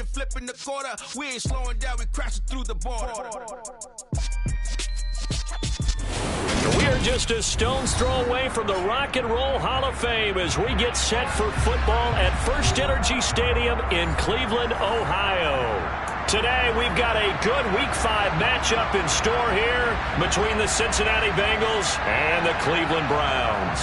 you're flipping the quarter. We ain't slowing down, we crashing through the border. We are just a stone's throw away from the Rock and Roll Hall of Fame as we get set for football at First Energy Stadium in Cleveland, Ohio. Today, we've got a good Week 5 matchup in store here between the Cincinnati Bengals and the Cleveland Browns.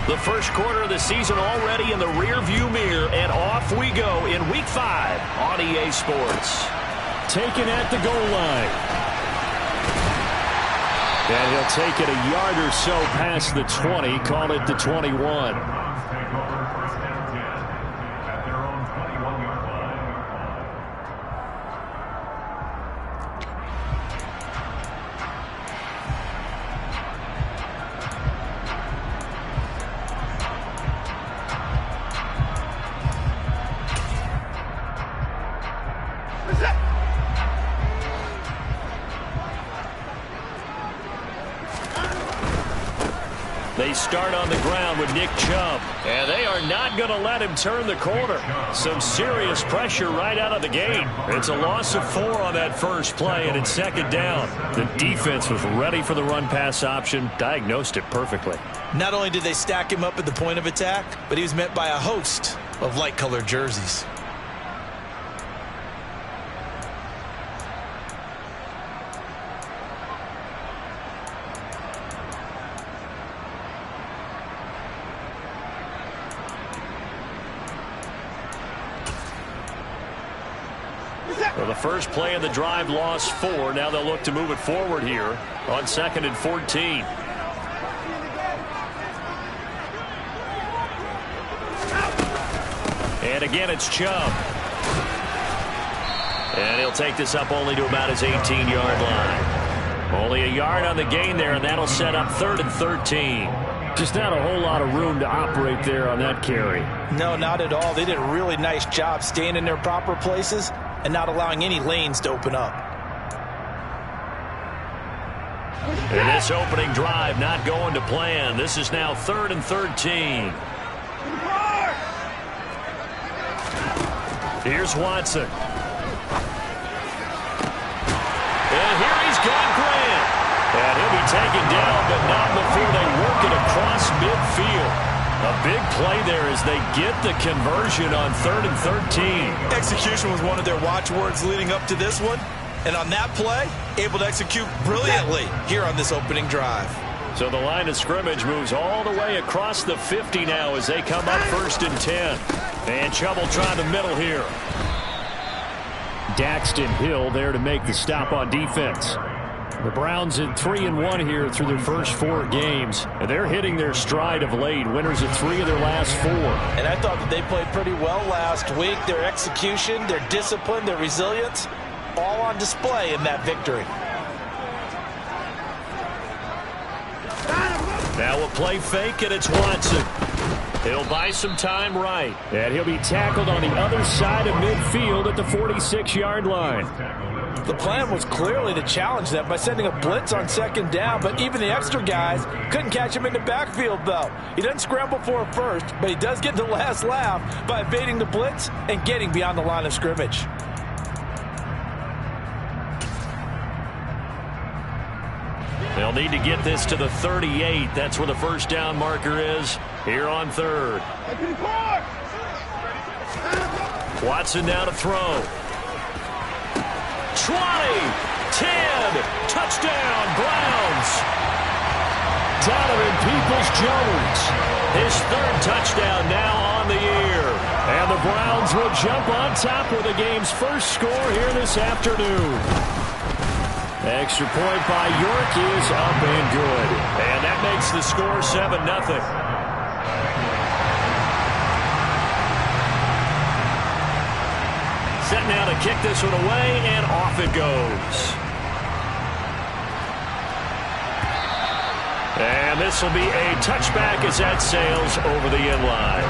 The first quarter of the season already in the rearview mirror, and off we go in Week 5 on EA Sports. Taken at the goal line. And he'll take it a yard or so past the 20, call it the 21. They start on the ground with Nick Chubb, and they are not going to let him turn the corner. Some serious pressure right out of the gate. It's a loss of 4 on that first play, and it's second down. The defense was ready for the run-pass option, diagnosed it perfectly. Not only did they stack him up at the point of attack, but he was met by a host of light-colored jerseys. Well, the first play of the drive lost 4. Now they'll look to move it forward here on 2nd and 14. And again, it's Chubb. And he'll take this up only to about his 18-yard line. Only a yard on the gain there, and that'll set up 3rd and 13. Just not a whole lot of room to operate there on that carry. No, not at all. They did a really nice job staying in their proper places and not allowing any lanes to open up. And this opening drive not going to plan. This is now 3rd and 13. Here's Watson. And here he's got Grant. And he'll be taken down, but not before they work it across midfield. A big play there as they get the conversion on 3rd and 13. Execution was one of their watchwords leading up to this one. And on that play, able to execute brilliantly here on this opening drive. So the line of scrimmage moves all the way across the 50 now as they come up 1st and 10. And Chubb will try the middle here. Daxton Hill there to make the stop on defense. The Browns in 3-1 here through their first 4 games, and they're hitting their stride of late. Winners of 3 of their last 4. And I thought that they played pretty well last week. Their execution, their discipline, their resilience, all on display in that victory. Now a play fake, and it's Watson. He'll buy some time right. And he'll be tackled on the other side of midfield at the 46-yard line. The plan was clearly to challenge them by sending a blitz on 2nd down, but even the extra guys couldn't catch him in the backfield, though. He doesn't scramble for it first, but he does get the last laugh by evading the blitz and getting beyond the line of scrimmage. They'll need to get this to the 38. That's where the first down marker is here on 3rd. Watson now to throw. 20, 10, touchdown, Browns. Donovan Peoples-Jones. His 3rd touchdown now on the year. And the Browns will jump on top with the game's first score here this afternoon. Extra point by York is up and good. And that makes the score 7-0. Set now to kick this one away, and off it goes. And this will be a touchback as that sails over the end line.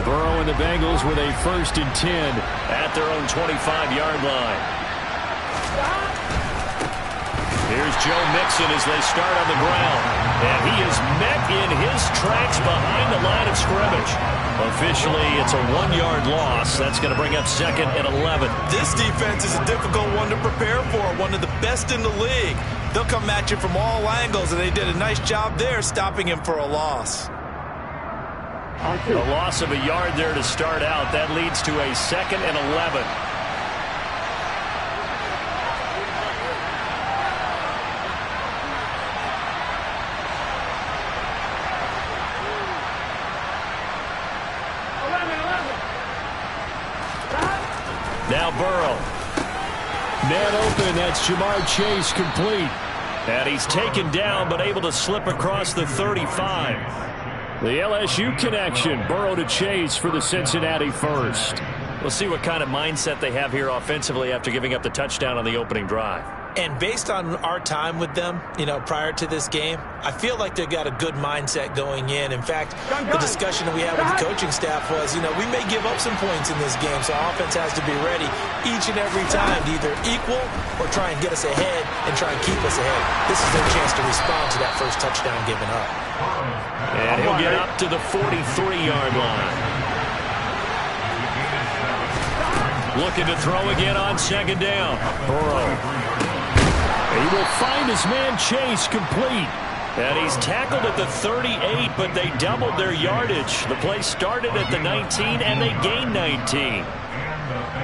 Burrow and the Bengals with a 1st and 10 at their own 25-yard line. Here's Joe Mixon as they start on the ground. And he is met in his tracks behind the line of scrimmage. Officially, it's a 1-yard loss. That's going to bring up 2nd and 11. This defense is a difficult one to prepare for, one of the best in the league. They'll come at you from all angles, and they did a nice job there stopping him for a loss. A loss of a yard there to start out. That leads to a 2nd and 11. Now Burrow. Man open, that's Jamar Chase complete. And he's taken down but able to slip across the 35. The LSU connection, Burrow to Chase for the Cincinnati 1st. We'll see what kind of mindset they have here offensively after giving up the touchdown on the opening drive. And based on our time with them, prior to this game, I feel like they've got a good mindset going in. In fact, the discussion that we had with the coaching staff was, we may give up some points in this game, so our offense has to be ready each and every time to either equal or try and get us ahead and try and keep us ahead. This is their chance to respond to that first touchdown given up. And he'll get up to the 43-yard line. Looking to throw again on 2nd down. Burrow. He will find his man Chase complete. And he's tackled at the 38, but they doubled their yardage. The play started at the 19, and they gained 19.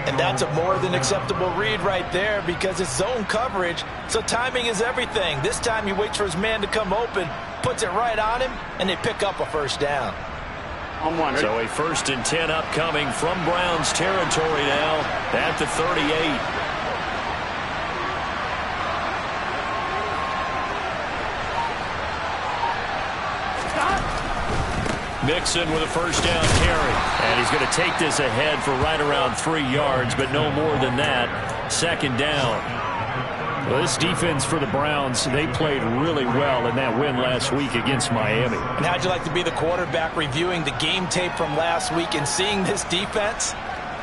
And that's a more than acceptable read right there because it's zone coverage, so timing is everything. This time he waits for his man to come open, puts it right on him, and they pick up a 1st down. So a 1st and 10 upcoming from Browns territory now at the 38. Mixon with a 1st down carry. And he's going to take this ahead for right around 3 yards, but no more than that. 2nd down. Well, this defense for the Browns, they played really well in that win last week against Miami. And how'd you like to be the quarterback reviewing the game tape from last week and seeing this defense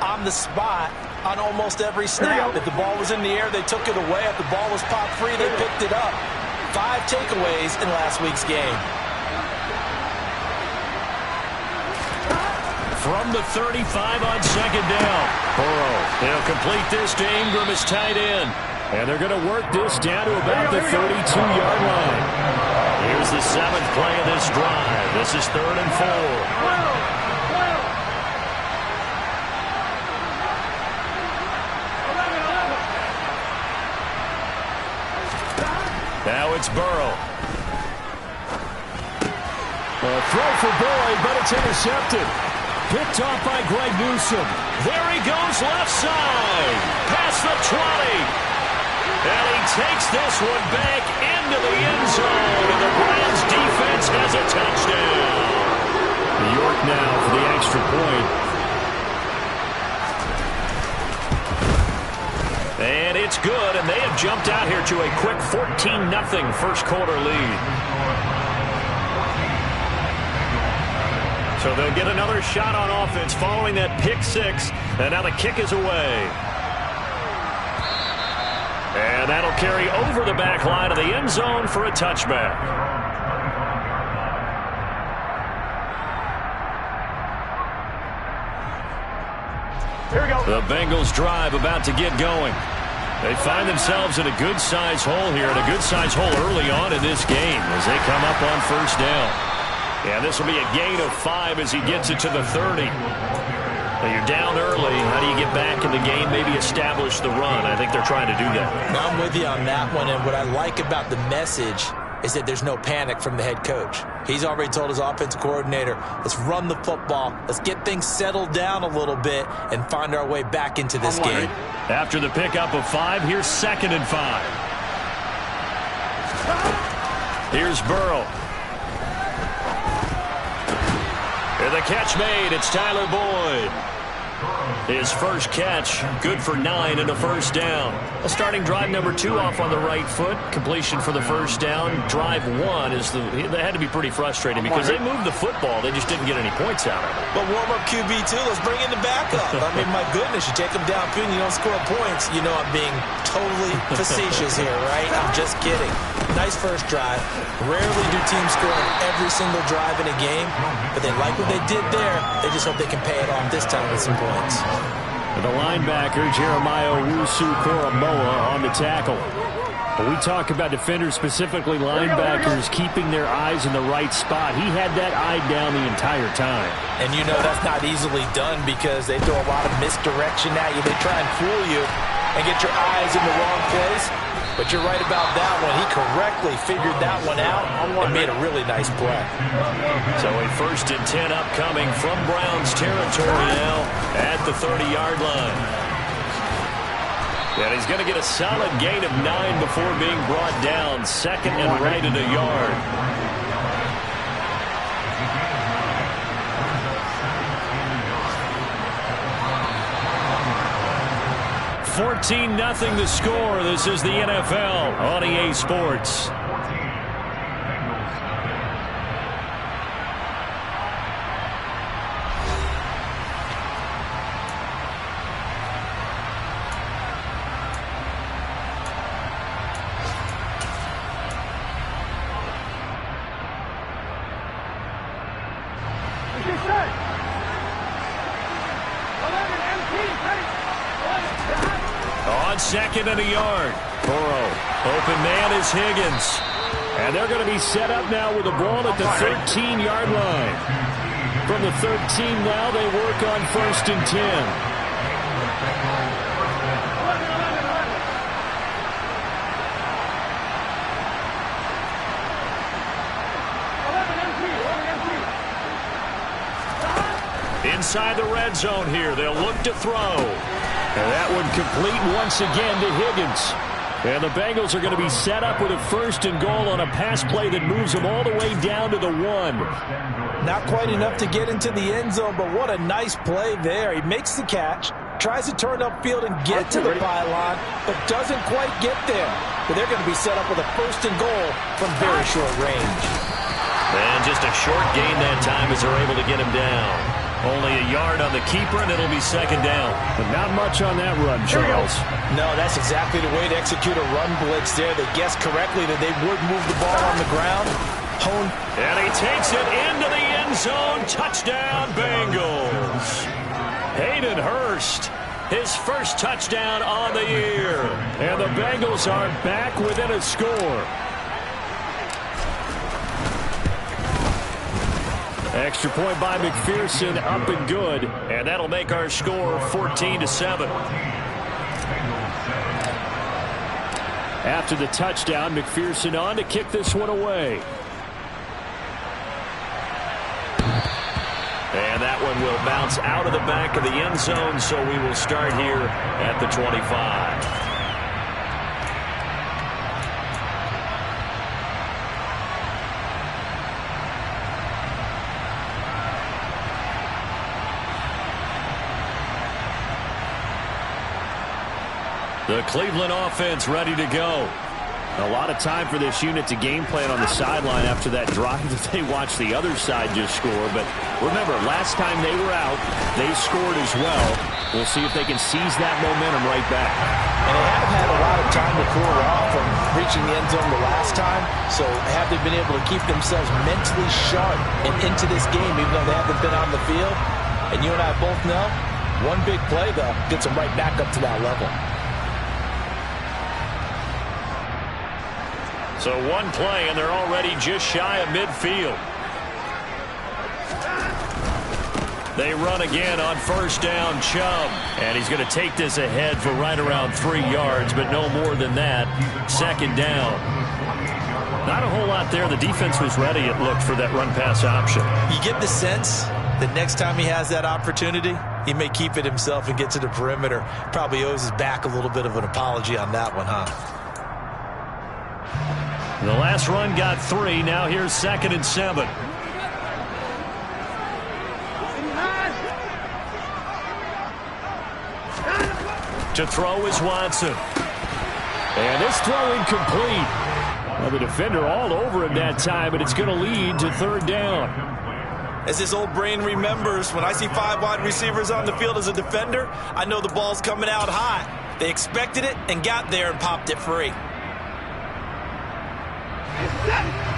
on the spot on almost every snap? If the ball was in the air, they took it away. If the ball was popped free, they picked it up. 5 takeaways in last week's game. From the 35 on 2nd down. Burrow. They'll complete this to Ingram as tight end. And they're going to work this down to about the 32-yard line. Here's the 7th play of this drive. This is 3rd and 4. Now it's Burrow. A throw for Boyd, but it's intercepted. Picked off by Greg Newsome. There he goes left side. Past the 20. And he takes this one back into the end zone. And the Browns defense has a touchdown. York now for the extra point. And it's good. And they have jumped out here to a quick 14-0 first quarter lead. So they'll get another shot on offense following that pick 6. And now the kick is away. And that'll carry over the back line of the end zone for a touchback. Here we go. The Bengals drive about to get going. They find themselves in a good-sized hole here, and a good-sized hole early on in this game as they come up on 1st down. And this will be a gain of 5 as he gets it to the 30. You're down early. How do you get back in the game, maybe establish the run? I think they're trying to do that. I'm with you on that one, and what I like about the message is that there's no panic from the head coach. He's already told his offensive coordinator, let's run the football, let's get things settled down a little bit and find our way back into this game. After the pickup of 5, here's 2nd and 5. Here's Burrow. And the catch made. It's Tyler Boyd. His first catch, good for 9 and a first down. A starting drive number 2 off on the right foot. Completion for the first down. Drive 1 is that had to be pretty frustrating because they moved the football. They just didn't get any points out of it. But warm-up QB, too. Let's bring in the backup. I mean, my goodness, you take them downfield and you don't score points. You know I'm being totally facetious here, right? I'm just kidding. Nice first drive. Rarely do teams score on every single drive in a game, but they like what they did there. They just hope they can pay it off this time with some points. The linebacker, Jeremiah Owusu-Koramoah, on the tackle. When we talk about defenders, specifically linebackers, keeping their eyes in the right spot, he had that eye down the entire time. And you know that's not easily done because they throw a lot of misdirection at you. They try and fool you and get your eyes in the wrong place. But you're right about that one. He correctly figured that one out and made a really nice play. So a 1st and 10 upcoming from Browns territory now at the 30-yard line. And he's going to get a solid gain of 9 before being brought down. 2nd and right at a yard. 14-0 the score. This is the NFL on EA Sports. On 2nd and a yard. Burrow. Open man is Higgins. And they're going to be set up now with the ball at the 13-yard line. From the 13 now, they work on 1st and 10. Inside the red zone here. They'll look to throw. And that one complete once again to Higgins. And the Bengals are going to be set up with a 1st and goal on a pass play that moves them all the way down to the 1. Not quite enough to get into the end zone, but what a nice play there. He makes the catch, tries to turn upfield and get to the pylon, but doesn't quite get there. But they're going to be set up with a 1st and goal from very short range. And just a short gain that time as they're able to get him down. Only a yard on the keeper, and it'll be 2nd down. But not much on that run, Charles. No, that's exactly the way to execute a run blitz there. They guessed correctly that they would move the ball on the ground. And he takes it into the end zone. Touchdown, Bengals. Hayden Hurst, his first touchdown on the year. And the Bengals are back within a score. Extra point by McPherson, up and good. And that'll make our score 14-7. After the touchdown, McPherson on to kick this one away. And that one will bounce out of the back of the end zone, so we will start here at the 25. The Cleveland offense ready to go. A lot of time for this unit to game plan on the sideline after that drive that they watched the other side just score. But remember, last time they were out, they scored as well. We'll see if they can seize that momentum right back. And they haven't had a lot of time to cool off from reaching the end zone the last time. So have they been able to keep themselves mentally sharp and into this game, even though they haven't been on the field? And you and I both know, one big play, though, gets them right back up to that level. So one play, and they're already just shy of midfield. They run again on 1st down, Chubb. And he's going to take this ahead for right around 3 yards, but no more than that. 2nd down. Not a whole lot there. The defense was ready, it looked, for that run-pass option. You get the sense that next time he has that opportunity, he may keep it himself and get to the perimeter. Probably owes his back a little bit of an apology on that one, huh? The last run got 3. Now here's 2nd and 7. To throw is Watson. And this throw incomplete. Well, the defender all over him that time, and it's going to lead to 3rd down. As this old brain remembers, when I see 5 wide receivers on the field as a defender, I know the ball's coming out hot. They expected it and got there and popped it free.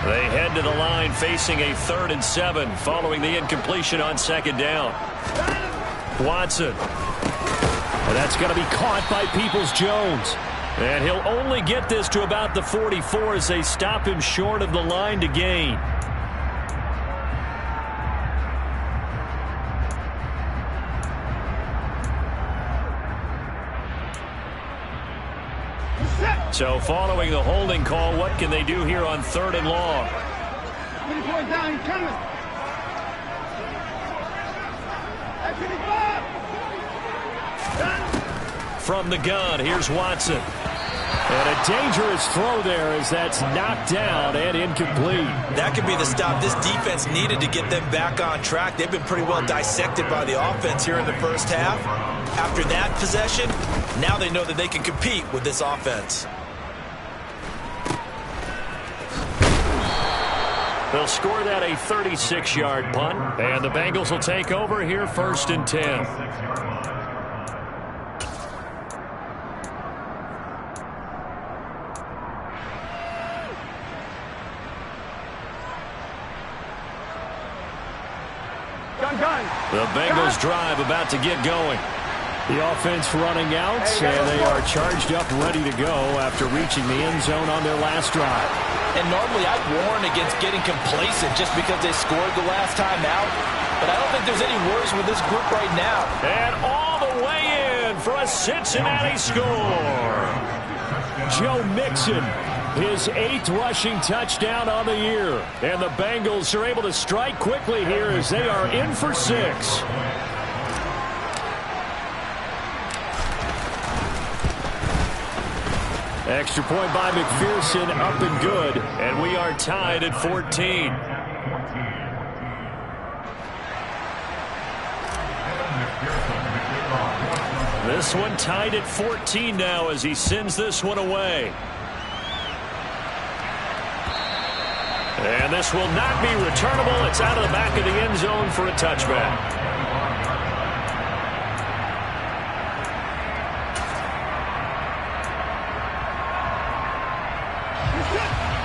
They head to the line facing a 3rd and 7 following the incompletion on 2nd down. Watson. And that's going to be caught by Peoples-Jones. And he'll only get this to about the 44 as they stop him short of the line to gain. So following the holding call, what can they do here on 3rd and long? From the gun, here's Watson. And a dangerous throw there as that's knocked down and incomplete. That could be the stop this defense needed to get them back on track. They've been pretty well dissected by the offense here in the first half. After that possession, now they know that they can compete with this offense. They'll score that a 36-yard punt, and the Bengals will take over here 1st and 10. The Bengals drive about to get going. The offense running out, and they are charged up ready to go after reaching the end zone on their last drive. And normally I'd warn against getting complacent just because they scored the last time out. But I don't think there's any worries with this group right now. And all the way in for a Cincinnati score. Joe Mixon, his 8th rushing touchdown on the year. And the Bengals are able to strike quickly here as they are in for 6. Extra point by McPherson, up and good. And we are tied at 14. This one tied at 14 now as he sends this one away. And this will not be returnable. It's out of the back of the end zone for a touchback.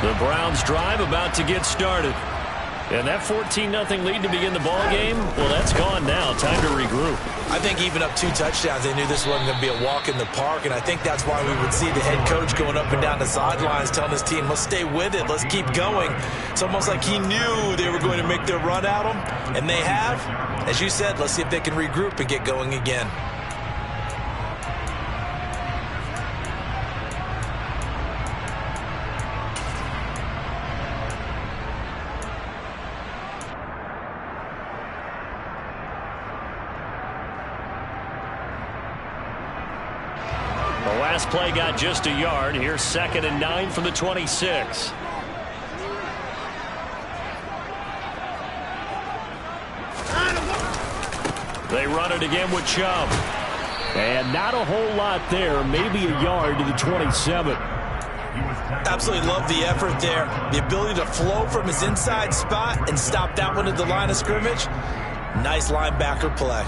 The Browns drive about to get started. And that 14-0 lead to begin the ball game, well, that's gone now. Time to regroup. I think even up 2 touchdowns, they knew this wasn't going to be a walk in the park, and I think that's why we would see the head coach going up and down the sidelines telling his team, let's stay with it, let's keep going. It's almost like he knew they were going to make their run at him, and they have. As you said, let's see if they can regroup and get going again. Play got just a yard. Here's 2nd and 9 from the 26. They run it again with Chubb. And not a whole lot there. Maybe a yard to the 27. Absolutely love the effort there. The ability to flow from his inside spot and stop that one at the line of scrimmage. Nice linebacker play.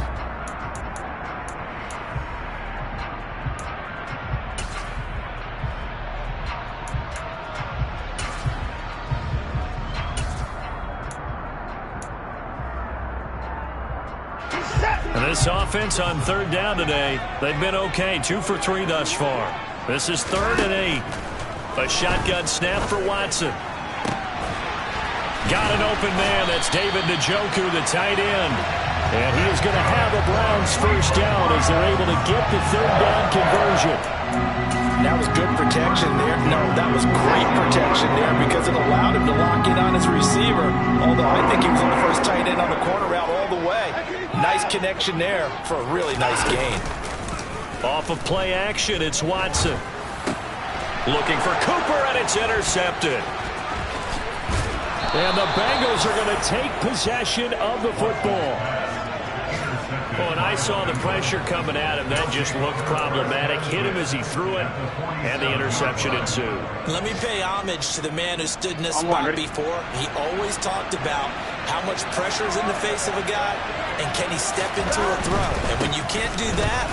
And this offense on 3rd down today, they've been okay. 2 for 3 thus far. This is 3rd and 8. A shotgun snap for Watson. Got an open man. That's David Njoku, the tight end. And he is going to have a Browns first down as they're able to get the third down conversion. That was good protection there. No, that was great protection there because it allowed him to lock in on his receiver. Although I think he was on the first tight end on the corner route all the way. Nice connection there for a really nice gain. Off of play action, it's Watson. Looking for Cooper, and it's intercepted. And the Bengals are going to take possession of the football. Well, when I saw the pressure coming at him, that just looked problematic. Hit him as he threw it, and the interception ensued. Let me pay homage to the man who stood in this spot before. He always talked about how much pressure is in the face of a guy, and can he step into a throw. And when you can't do that,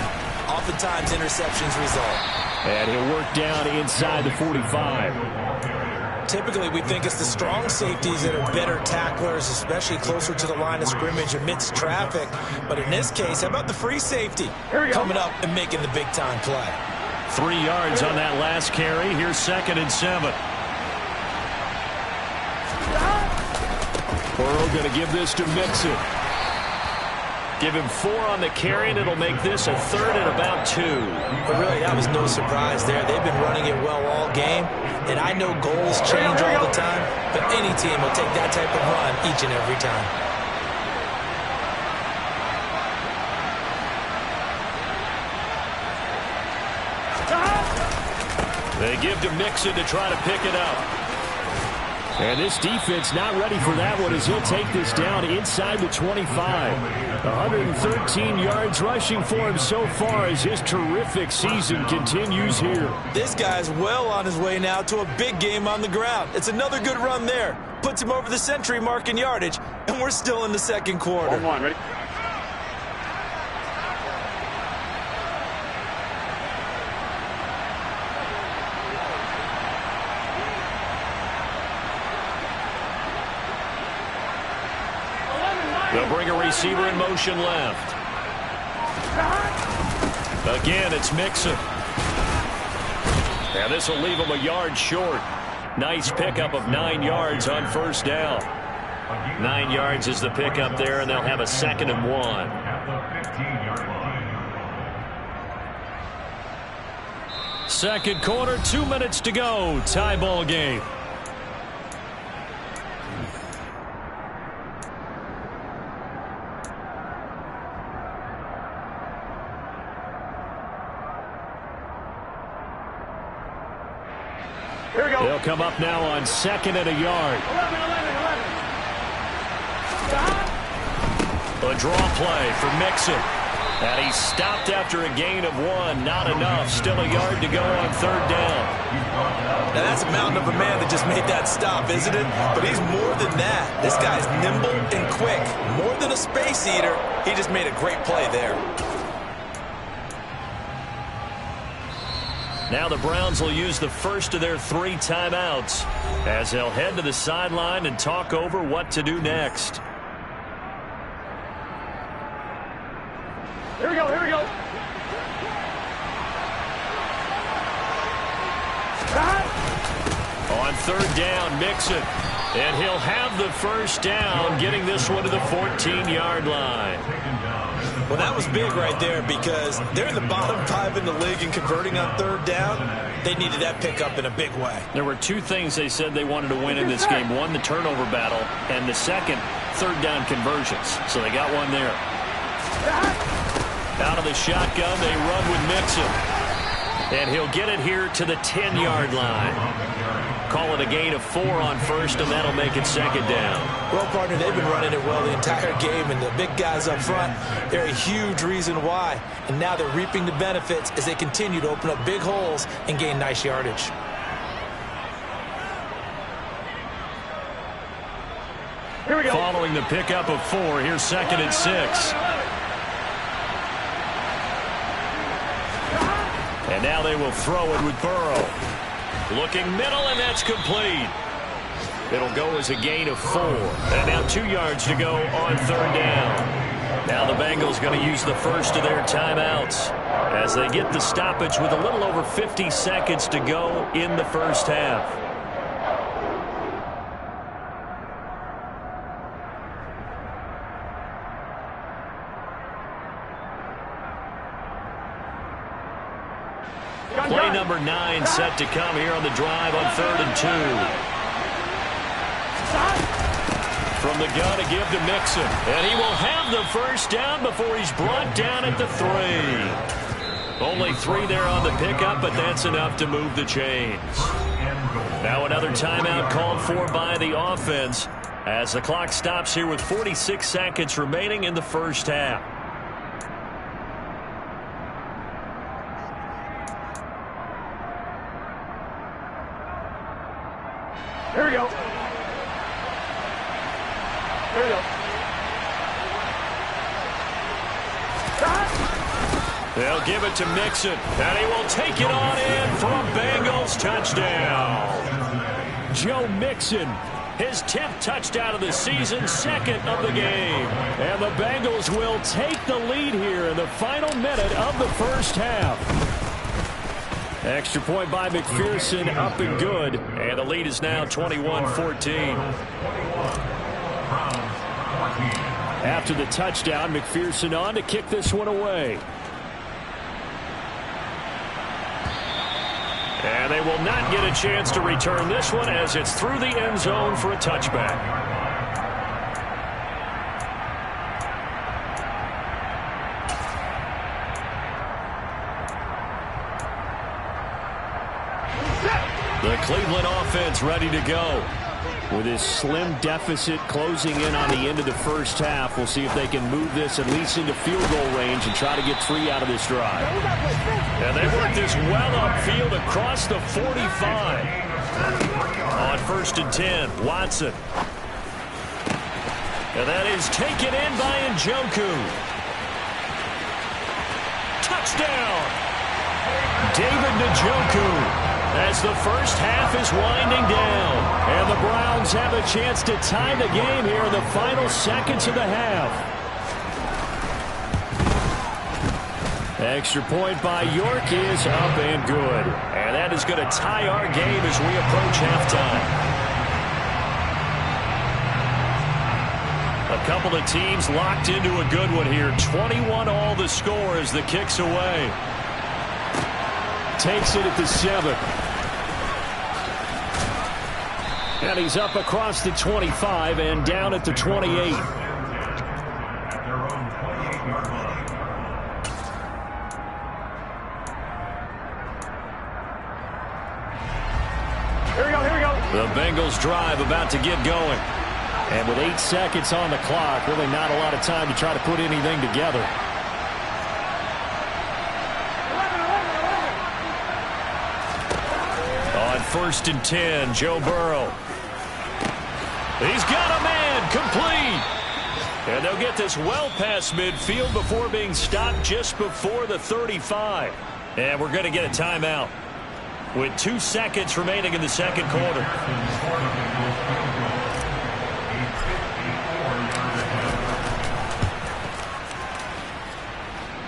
oftentimes interceptions result. And he'll work down inside the 45. Typically, we think it's the strong safeties that are better tacklers, especially closer to the line of scrimmage amidst traffic. But in this case, how about the free safety coming up and making the big-time play? 3 yards on that last carry. Here's 2nd and 7. Burrow going to give this to Mixon. Give him 4 on the carry, and it'll make this a 3rd and about 2. But really, that was no surprise there. They've been running it well all game. And I know goals change all the time, but any team will take that type of run each and every time. They give to Mixon to try to pick it up. And this defense not ready for that one as he'll take this down inside the 25. 113 yards rushing for him so far as his terrific season continues here. This guy's well on his way now to a big game on the ground. It's another good run there. Puts him over the century mark in yardage, and we're still in the second quarter. 1-1, ready? They'll bring a receiver in motion left. Again, it's Mixon. And this will leave him a yard short. Nice pickup of 9 yards on first down. 9 yards is the pickup there, and they'll have a 2nd and 1. Second quarter, 2 minutes to go. Tie ball game. They'll come up now on 2nd and a yard. 11. A draw play for Mixon. And he's stopped after a gain of 1. Not enough. Still a yard to go on 3rd down. Now that's a mountain of a man that just made that stop, isn't it? But he's more than that. This guy's nimble and quick. More than a space eater. He just made a great play there. Now the Browns will use the first of their 3 timeouts as they'll head to the sideline and talk over what to do next. Here we go, here we go. On 3rd down, Mixon. And he'll have the first down, getting this one to the 14-yard line. Well, that was big right there because they're in the bottom 5 in the league and converting on 3rd down. They needed that pickup in a big way. There were 2 things they said they wanted to win in this game. 1, the turnover battle, and the 2nd, 3rd down conversions. So they got one there. Out of the shotgun, they run with Mixon. And he'll get it here to the 10-yard line. Call it a gain of 4 on first, and that'll make it 2nd down. Well, partner, they've been running it well the entire game, and the big guys up front, they're a huge reason why. And now they're reaping the benefits as they continue to open up big holes and gain nice yardage. Here we go. Following the pickup of 4, here's 2nd and 6. And now they will throw it with Burrow. Looking middle, and that's complete. It'll go as a gain of 4. And now 2 yards to go on 3rd down. Now the Bengals going to use the first of their timeouts as they get the stoppage with a little over 50 seconds to go in the first half. Play number 9 set to come here on the drive on 3rd and 2. From the gun to give to Mixon. And he will have the first down before he's brought down at the 3. Only 3 there on the pickup, but that's enough to move the chains. Now another timeout called for by the offense as the clock stops here with 46 seconds remaining in the first half. Here we go. Here we go. They'll give it to Mixon, and he will take it on in for a Bengals touchdown. Joe Mixon, his 10th touchdown of the season, 2nd of the game. And the Bengals will take the lead here in the final minute of the first half. Extra point by McPherson, up and good. And the lead is now 21-14. After the touchdown, McPherson on to kick this one away. And they will not get a chance to return this one as it's through the end zone for a touchback. The Cleveland offense ready to go. With his slim deficit closing in on the end of the first half, we'll see if they can move this at least into field goal range and try to get 3 out of this drive. And they work this well upfield across the 45. On 1st and 10, Watson. And that is taken in by Njoku. Touchdown! David Njoku. As the first half is winding down. And the Browns have a chance to tie the game here in the final seconds of the half. Extra point by York is up and good. And that is going to tie our game as we approach halftime. A couple of teams locked into a good one here. 21-all the score as the kick's away. Takes it at the 7. And he's up across the 25 and down at the 28. Here we go, here we go. The Bengals drive about to get going. And with 8 seconds on the clock, really not a lot of time to try to put anything together. On 1st and 10, Joe Burrow. He's got a man, complete. And they'll get this well past midfield before being stopped just before the 35. And we're going to get a timeout with 2 seconds remaining in the second quarter.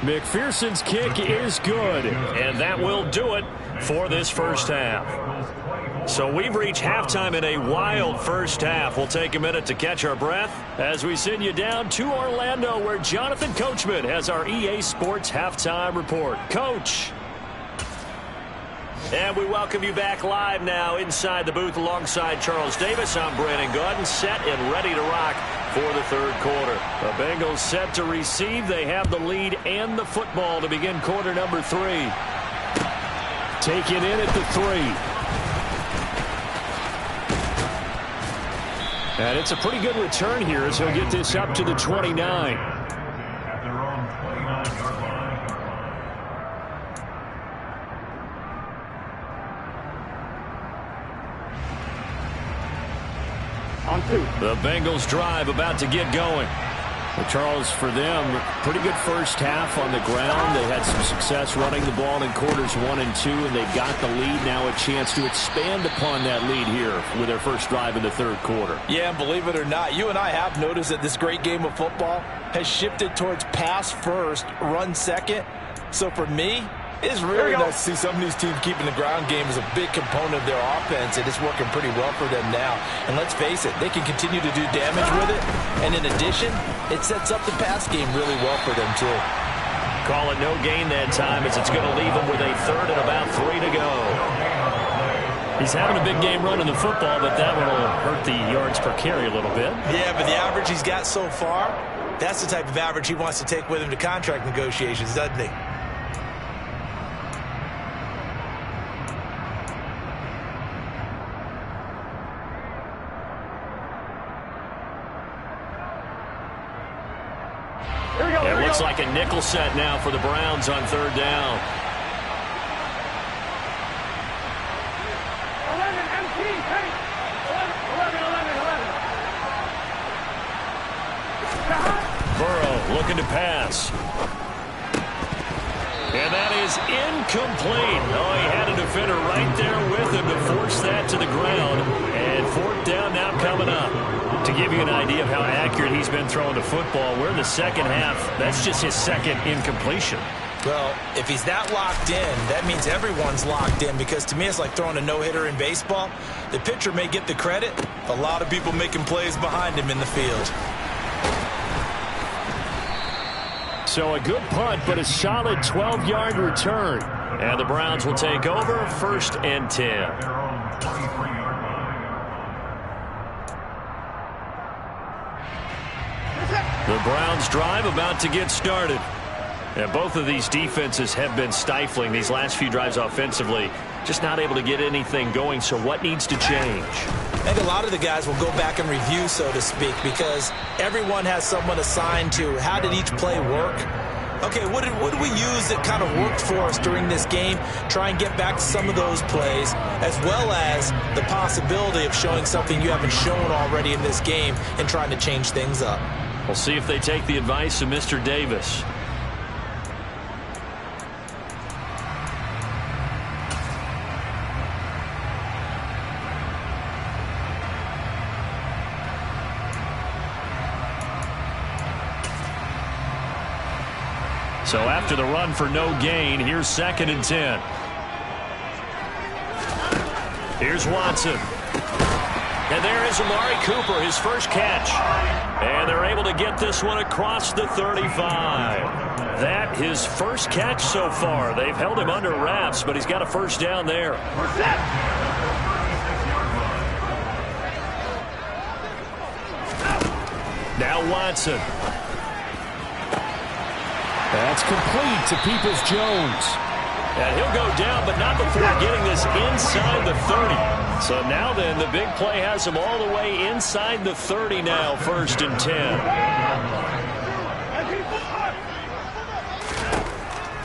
McPherson's kick is good, and that will do it for this first half. So we've reached halftime in a wild first half. We'll take a minute to catch our breath as we send you down to Orlando, where Jonathan Coachman has our EA Sports halftime report. Coach. And we welcome you back live now inside the booth alongside Charles Davis. I'm Brandon Gaudin, set and ready to rock for the third quarter. The Bengals set to receive. They have the lead and the football to begin quarter number 3. Taken in at the 3. And it's a pretty good return here as he'll get this up to the 29. On 2. The Bengals drive about to get going. Well, Charles, for them, pretty good first half on the ground. They had some success running the ball in quarters 1 and 2, and they've got the lead. Now a chance to expand upon that lead here with their first drive in the third quarter. Yeah, and believe it or not, you and I have noticed that this great game of football has shifted towards pass first, run second. So for me, it's really nice to see some of these teams keeping the ground game as a big component of their offense, and it's working pretty well for them now. And let's face it, they can continue to do damage with it. And in addition, it sets up the pass game really well for them, too. Call it no gain that time as it's going to leave him with a third and about 3 to go. He's having a big game running the football, but that one will hurt the yards per carry a little bit. Yeah, but the average he's got so far, that's the type of average he wants to take with him to contract negotiations, doesn't he? It looks like a nickel set now for the Browns on third down. 11, MT, hey! 11. Burrow looking to pass. And that is incomplete. Oh, he had a defender right there with him to force that to the ground. And fourth down now coming up. To give you an idea of how accurate he's been throwing the football, we're in the second half. That's just his second incompletion. Well, if he's that locked in, that means everyone's locked in, because to me it's like throwing a no-hitter in baseball. The pitcher may get the credit, a lot of people making plays behind him in the field. So a good punt, but a solid 12-yard return. And the Browns will take over 1st and 10. The Browns drive about to get started. And both of these defenses have been stifling these last few drives offensively. Just not able to get anything going, so what needs to change? I think a lot of the guys will go back and review, so to speak, because everyone has someone assigned to how did each play work. Okay, what did we use that kind of worked for us during this game? Try and get back to some of those plays, as well as the possibility of showing something you haven't shown already in this game and trying to change things up. We'll see if they take the advice of Mr. Davis. So after the run for no gain, here's 2nd and 10. Here's Watson. And there is Amari Cooper, his first catch. And they're able to get this one across the 35. That his first catch so far. They've held him under wraps, but he's got a first down there. Now Watson. That's complete to Peoples-Jones. And he'll go down, but not before getting this inside the 30. So now then, the big play has him all the way inside the 30 now, 1st and 10.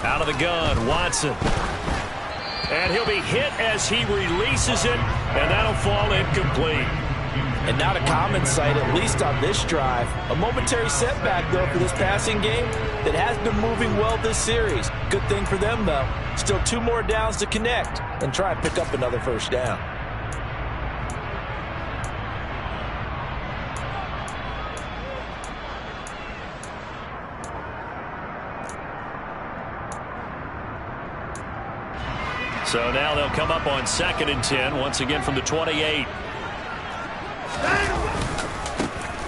Out of the gun, Watson. And he'll be hit as he releases it, and that'll fall incomplete. And not a common sight, at least on this drive. A momentary setback, though, for this passing game that has been moving well this series. Good thing for them, though. Still 2 more downs to connect and try and pick up another first down. So now they'll come up on 2nd and 10, once again from the 28.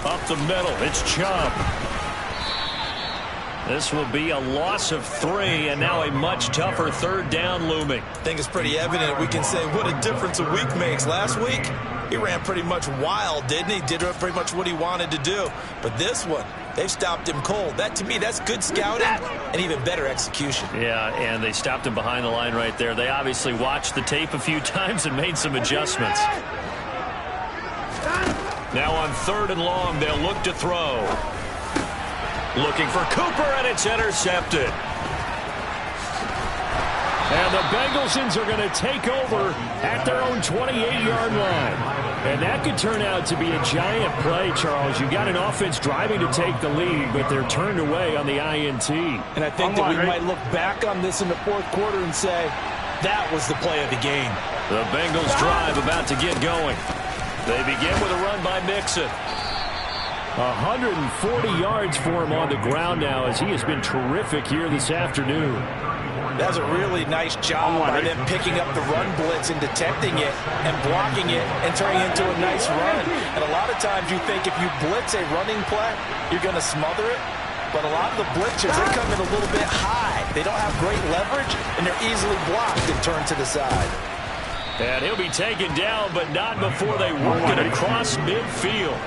Up the middle, it's Chubb. This will be a loss of 3, and now a much tougher 3rd down looming. I think it's pretty evident we can say what a difference a week makes. Last week, he ran pretty much wild, didn't he? Did pretty much what he wanted to do. But this one, they've stopped him cold. That, to me, that's good scouting and even better execution. Yeah, and they stopped him behind the line right there. They obviously watched the tape a few times and made some adjustments. Now on 3rd and long, they'll look to throw. Looking for Cooper, and it's intercepted. And the Bengals are going to take over at their own 28-yard line. And that could turn out to be a giant play, Charles. You got an offense driving to take the lead, but they're turned away on the INT. And I think that we might look back on this in the 4th quarter and say, that was the play of the game. The Bengals drive about to get going. They begin with a run by Mixon. 140 yards for him on the ground now, as he has been terrific here this afternoon. That's a really nice job by them picking up the run blitz and detecting it and blocking it and turning it into a nice run. And a lot of times you think if you blitz a running play, you're going to smother it. but a lot of the blitzers, they come in a little bit high. They don't have great leverage, and they're easily blocked and turned to the side. And he'll be taken down, but not before they work it across midfield.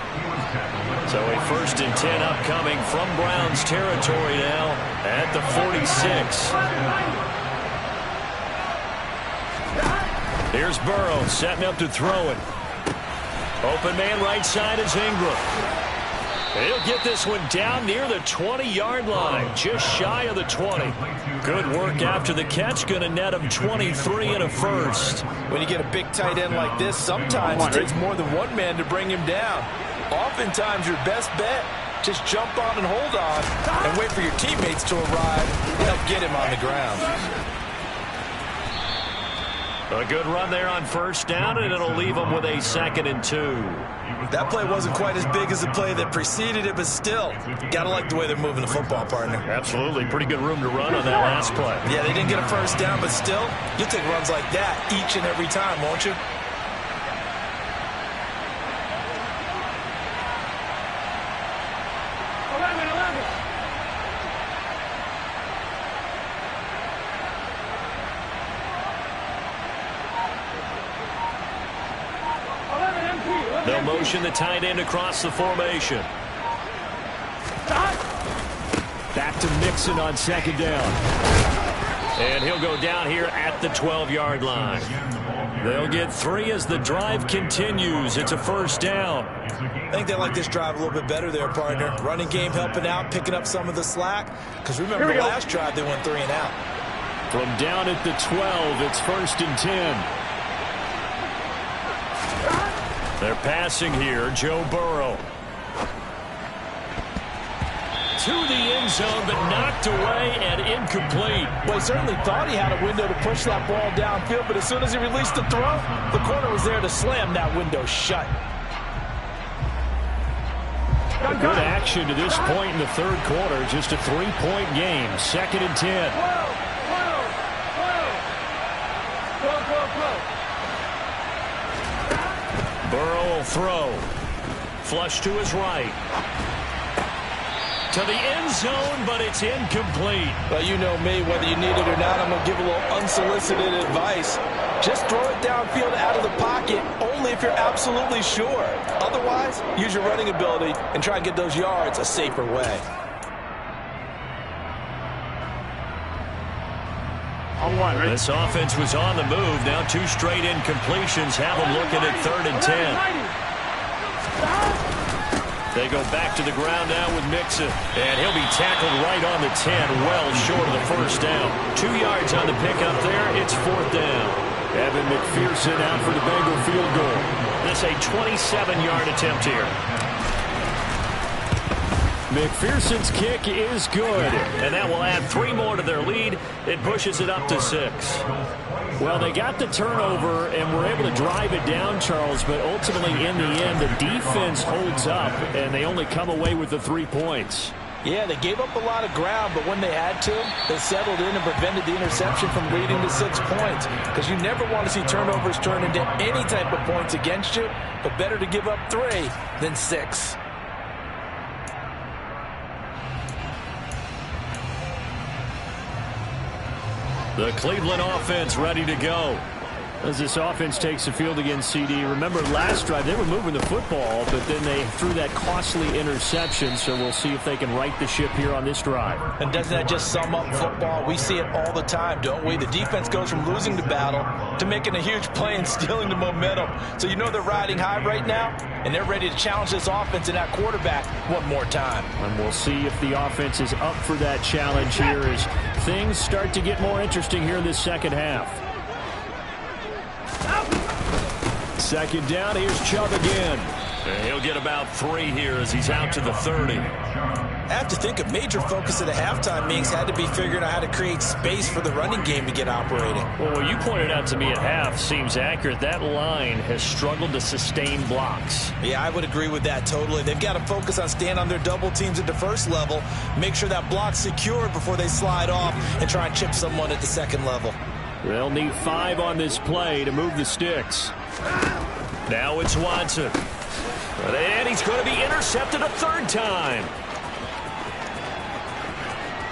So a 1st and 10 upcoming from Browns territory now at the 46. Here's Burrow setting up to throw it. Open man right side is Ingram. He'll get this one down near the 20-yard line, just shy of the 20. Good work after the catch, going to net him 23 and a first. When you get a big tight end like this, sometimes it takes more than one man to bring him down. Oftentimes, your best bet, just jump on and hold on and wait for your teammates to arrive and help get him on the ground. A good run there on 1st down, and it'll leave them with a 2nd and 2. That play wasn't quite as big as the play that preceded it, but still, got to like the way they're moving the football, partner. Absolutely. Pretty good room to run on that last play. Yeah, they didn't get a 1st down, but still, you'll take runs like that each and every time, won't you? They'll motion the tight end across the formation. Back to Mixon on 2nd down. And he'll go down here at the 12-yard line. They'll get 3 as the drive continues. It's a 1st down. I think they like this drive a little bit better there, partner. Running game helping out, picking up some of the slack. Because remember the last drive, they went 3 and out. From down at the 12, it's 1st and 10. They're passing here. Joe Burrow. To the end zone, but knocked away and incomplete. Well, he certainly thought he had a window to push that ball downfield, but as soon as he released the throw, the corner was there to slam that window shut. Good action to this point in the 3rd quarter. Just a 3-point game. 2nd and 10. Burrow will throw. Flush to his right. To the end zone, but it's incomplete. Well, you know me, whether you need it or not, I'm going to give a little unsolicited advice. Just throw it downfield out of the pocket, only if you're absolutely sure. Otherwise, use your running ability and try and get those yards a safer way. This offense was on the move. Now 2 straight incompletions have them looking at 3rd and 10. They go back to the ground now with Mixon. And he'll be tackled right on the 10, well short of the 1st down. 2 yards on the pickup there. It's 4th down. Evan McPherson out for the Bengal field goal. This a 27-yard attempt here. McPherson's kick is good, and that will add 3 more to their lead. It pushes it up to 6. Well, they got the turnover and were able to drive it down, Charles, but ultimately in the end, the defense holds up, and they only come away with the 3 points. Yeah, they gave up a lot of ground, but when they had to, they settled in and prevented the interception from leading to 6 points. Because you never want to see turnovers turn into any type of points against you, but better to give up 3 than 6. The Cleveland offense ready to go. As this offense takes the field against CD. Remember last drive they were moving the football, but then they threw that costly interception, so we'll see if they can right the ship here on this drive. And doesn't that just sum up football? We see it all the time, don't we? The defense goes from losing the battle to making a huge play and stealing the momentum. So you know they're riding high right now, and they're ready to challenge this offense and that quarterback one more time. And we'll see if the offense is up for that challenge here as things start to get more interesting here in this 2nd half. 2nd down, here's Chubb again. And he'll get about 3 here as he's out to the 30. I have to think a major focus of the halftime meetings had to be figuring out how to create space for the running game to get operating. Well, what you pointed out to me at half seems accurate. That line has struggled to sustain blocks. Yeah, I would agree with that totally. They've got to focus on staying on their double teams at the 1st level, make sure that block's secured before they slide off and try and chip someone at the 2nd level. They'll need 5 on this play to move the sticks. Now it's Watson. And he's going to be intercepted a 3rd time.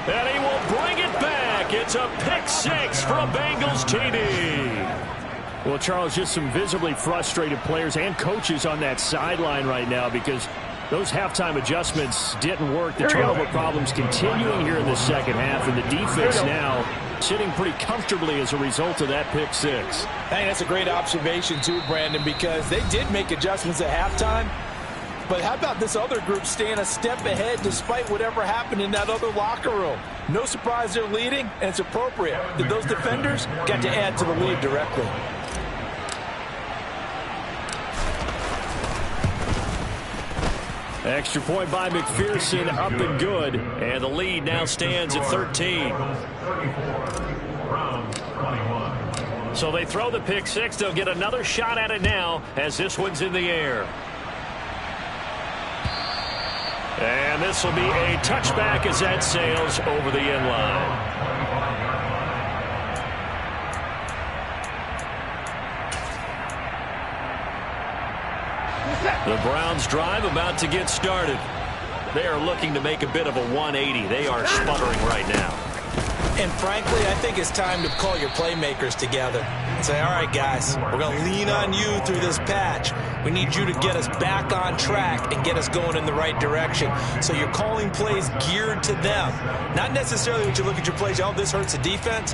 And he will bring it back. It's a pick six for a Bengals TD. Well, Charles, just some visibly frustrated players and coaches on that sideline right now because those halftime adjustments didn't work. The turnover problems continuing here in the second half, and the defense now sitting pretty comfortably as a result of that pick six. Hey, that's a great observation too, Brandon, because they did make adjustments at halftime. But how about this other group staying a step ahead despite whatever happened in that other locker room? No surprise they're leading, and it's appropriate that those defenders got to add to the lead directly. Extra point by McPherson, up and good. And the lead now stands at 13. So they throw the pick six. They'll get another shot at it now as this one's in the air. And this will be a touchback as that sails over the end line. The Browns drive about to get started. They are looking to make a bit of a 180. They are sputtering right now. And frankly, I think it's time to call your playmakers together and say, all right, guys, we're going to lean on you through this patch. We need you to get us back on track and get us going in the right direction. So you're calling plays geared to them. Not necessarily when you look at your plays, oh, this hurts the defense.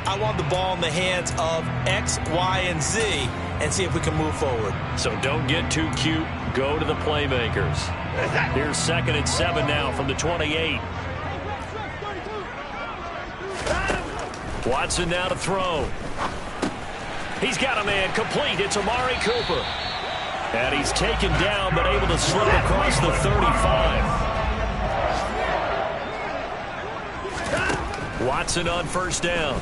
I want the ball in the hands of X, Y, and Z and see if we can move forward. So don't get too cute. Go to the playmakers. Here's 2nd and 7 now from the 28. Watson now to throw. He's got a man complete. It's Amari Cooper. And he's taken down but able to slip across the 35. Watson on first down.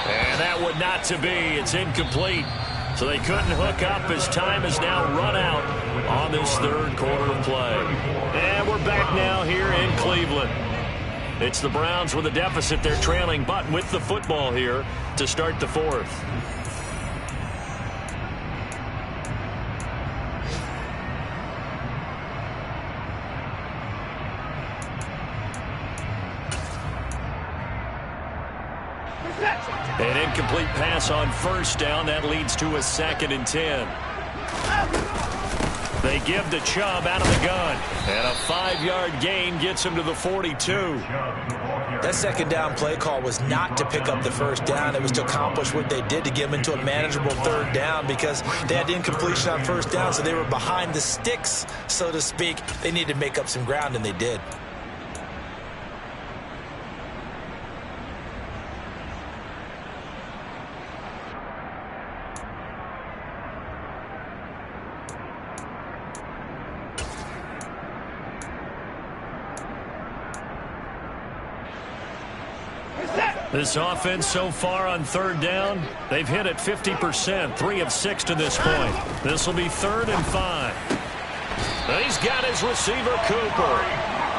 And that would not to be. It's incomplete. So they couldn't hook up as time has now run out on this third quarter of play. And we're back now here in Cleveland. It's the Browns with a deficit. They're trailing, but with the football here to start the fourth. An incomplete pass on first down. That leads to a 2nd and 10. They give to Chubb out of the gun. And a 5-yard gain gets him to the 42. That second down play call was not to pick up the first down. It was to accomplish what they did to get them into a manageable third down because they had incompletion on first down, so they were behind the sticks, so to speak. They needed to make up some ground, and they did. This offense so far on third down, they've hit it 50%, 3 of 6 to this point. This will be 3rd and 5. And he's got his receiver, Cooper.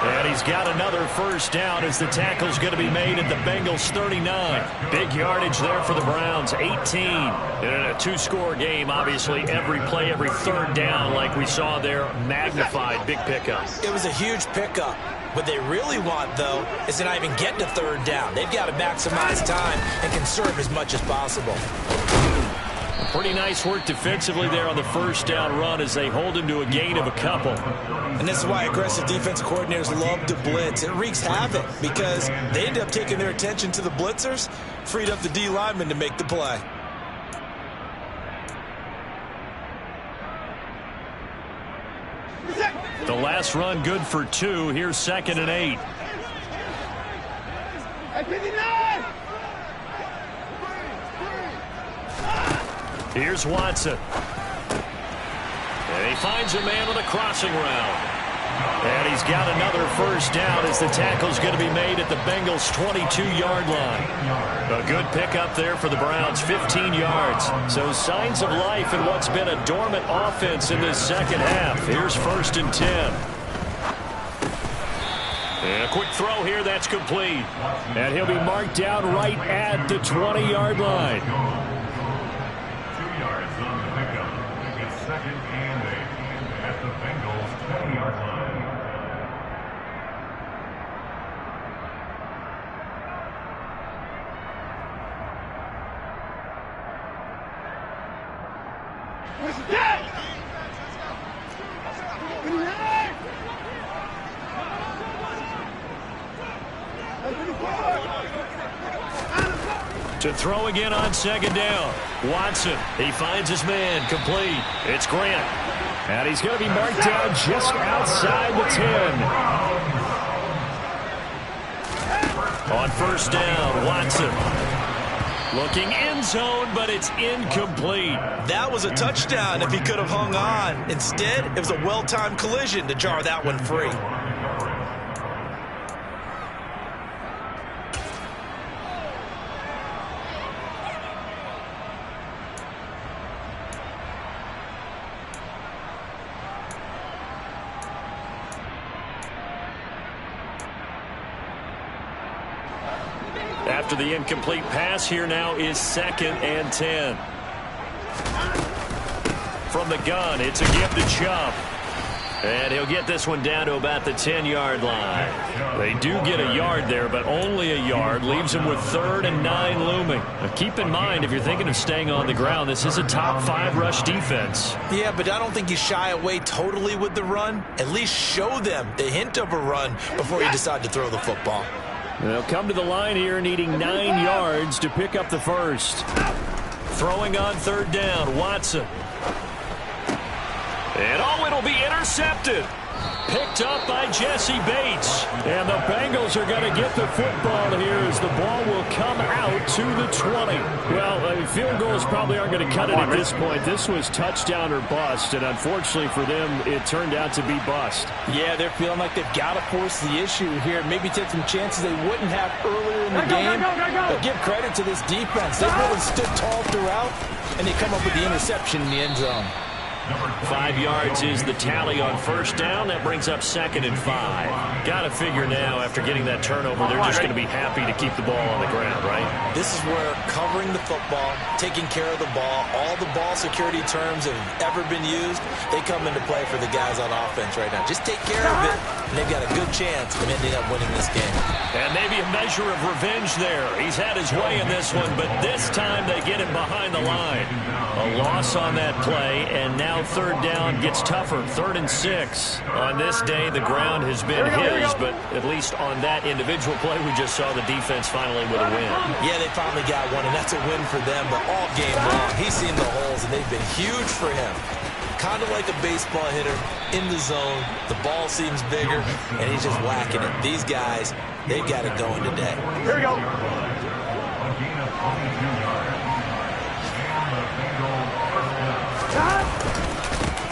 And he's got another first down as the tackle's going to be made at the Bengals 39. Big yardage there for the Browns, 18. And in a 2-score game, obviously, every play, every third down, like we saw there, magnified. Big pickup. It was a huge pickup. What they really want, though, is to not even get to third down. They've got to maximize time and conserve as much as possible. Pretty nice work defensively there on the first down run as they hold him to a gain of a couple. And this is why aggressive defense coordinators love to blitz. It wreaks havoc because they end up taking their attention to the blitzers, freed up the D lineman to make the play. The last run good for 2. Here's 2nd and 8. Here's Watson. And he finds a man on a crossing route. And he's got another first down as the tackle's going to be made at the Bengals' 22-yard line. A good pickup there for the Browns, 15 yards. So signs of life in what's been a dormant offense in this second half. Here's 1st and 10. And a quick throw here, that's complete. And he'll be marked down right at the 20-yard line. 2 yards on the pickup. It's 2nd and 8 at the Bengals' 20-yard line. To throw again on second down. Watson, he finds his man, complete. It's Grant. And he's going to be marked down just outside the 10. On first down, Watson. Looking end zone, but it's incomplete. That was a touchdown if he could have hung on. Instead, it was a well-timed collision to jar that one free. After the incomplete pass, here now is 2nd and 10. From the gun, it's a give to Chubb. And he'll get this one down to about the 10-yard line. They do get a yard there, but only a yard. Leaves him with 3rd and 9 looming. Now keep in mind, if you're thinking of staying on the ground, this is a top 5 rush defense. Yeah, but I don't think you shy away totally with the run. At least show them the hint of a run before you decide to throw the football. They'll come to the line here needing 9 yards to pick up the first. Throwing on 3rd down, Watson. And it'll be intercepted. Picked up by Jesse Bates. And the Bengals are going to get the football here as the ball will come out to the 20. Well, field goals probably aren't going to cut it at this point. This was touchdown or bust, and unfortunately for them, it turned out to be bust. Yeah, they're feeling like they've got to force the issue here. Maybe take some chances they wouldn't have earlier in the game. But give credit to this defense. They've really stood tall throughout, and they come up with the interception in the end zone. 5 yards is the tally on first down. That brings up 2nd and 5. Got to figure now, after getting that turnover, they're just going to be happy to keep the ball on the ground, right? This is where covering the football, taking care of the ball, all the ball security terms that have ever been used, they come into play for the guys on offense right now. Just take care of it, and they've got a good chance of ending up winning this game. And maybe a measure of revenge there. He's had his way in this one, but this time they get him behind the line. A loss on that play, and now 3rd down gets tougher. 3rd and 6. On this day, the ground has been his, but at least on that individual play, we just saw the defense finally with a win. Yeah, they finally got one, and that's a win for them, but all game long, he's seen the holes, and they've been huge for him. Kind of like a baseball hitter in the zone. The ball seems bigger, and he's just whacking it. These guys, they've got it going today. Here we go.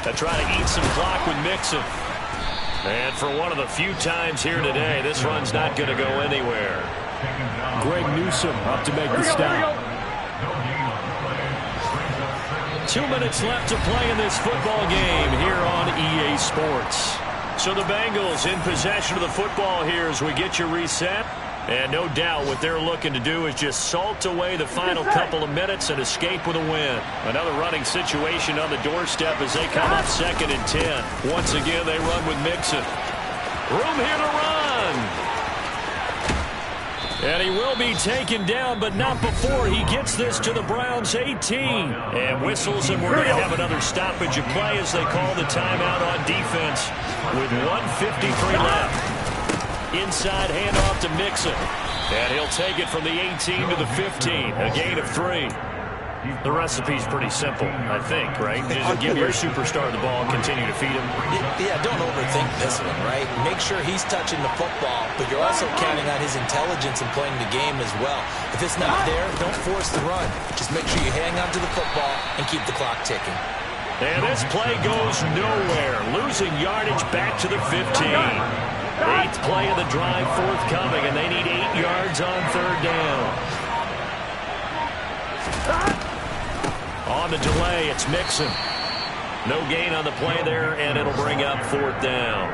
To try to eat some clock with Mixon. And for one of the few times here today, this run's not going to go anywhere. Greg Newsome up to make the stop. 2 minutes left to play in this football game here on EA Sports. So the Bengals in possession of the football here as we get you reset. And no doubt what they're looking to do is just salt away the final couple of minutes and escape with a win. Another running situation on the doorstep as they come up 2nd and 10. Once again, they run with Mixon. Room here to run. And he will be taken down, but not before he gets this to the Browns' 18. And whistles, and we're going to have another stoppage of play as they call the timeout on defense with 1:53 left. Inside handoff to Mixon. And he'll take it from the 18 to the 15. A gain of 3. The recipe's pretty simple, I think, right? Just give your superstar the ball, continue to feed him. Yeah, don't overthink this one, right? Make sure he's touching the football, but you're also counting on his intelligence and playing the game as well. If it's not there, don't force the run. Just make sure you hang on to the football and keep the clock ticking. And this play goes nowhere. Losing yardage back to the 15. 8th play of the drive forthcoming, and they need 8 yards on 3rd down. On the delay, it's Mixon. No gain on the play there, and it'll bring up 4th down.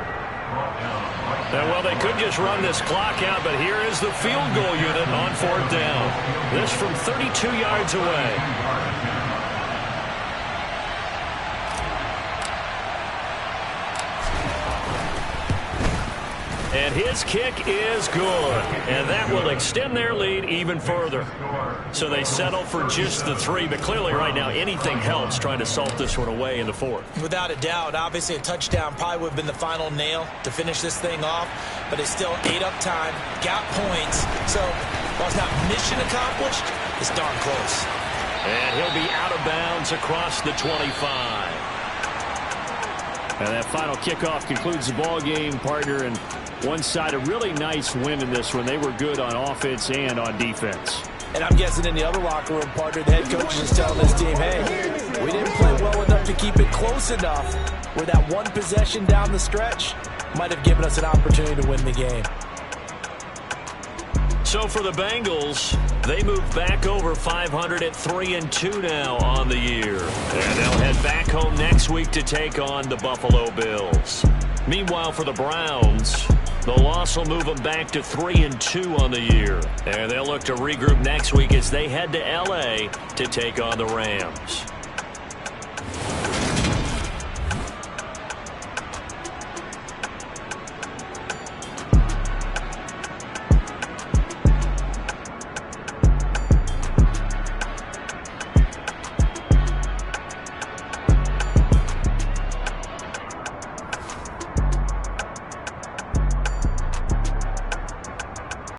Now, well, they could just run this clock out, but here is the field goal unit on 4th down. This from 32 yards away. And his kick is good. And that will extend their lead even further. So they settle for just the 3. But clearly right now anything helps trying to salt this one away in the 4th. Without a doubt, obviously a touchdown probably would have been the final nail to finish this thing off. But it's still ate up time, got points. So while it's not mission accomplished, it's darn close. And he'll be out of bounds across the 25. And that final kickoff concludes the ball game, partner. And one side, a really nice win in this one. They were good on offense and on defense. And I'm guessing in the other locker room, partner, the head coach is telling this team, hey, we didn't play well enough to keep it close enough where that one possession down the stretch might have given us an opportunity to win the game. So for the Bengals, they move back over 500 at 3-2 now on the year. And they'll head back home next week to take on the Buffalo Bills. Meanwhile, for the Browns, the loss will move them back to 3-2 on the year. And they'll look to regroup next week as they head to L.A. to take on the Rams.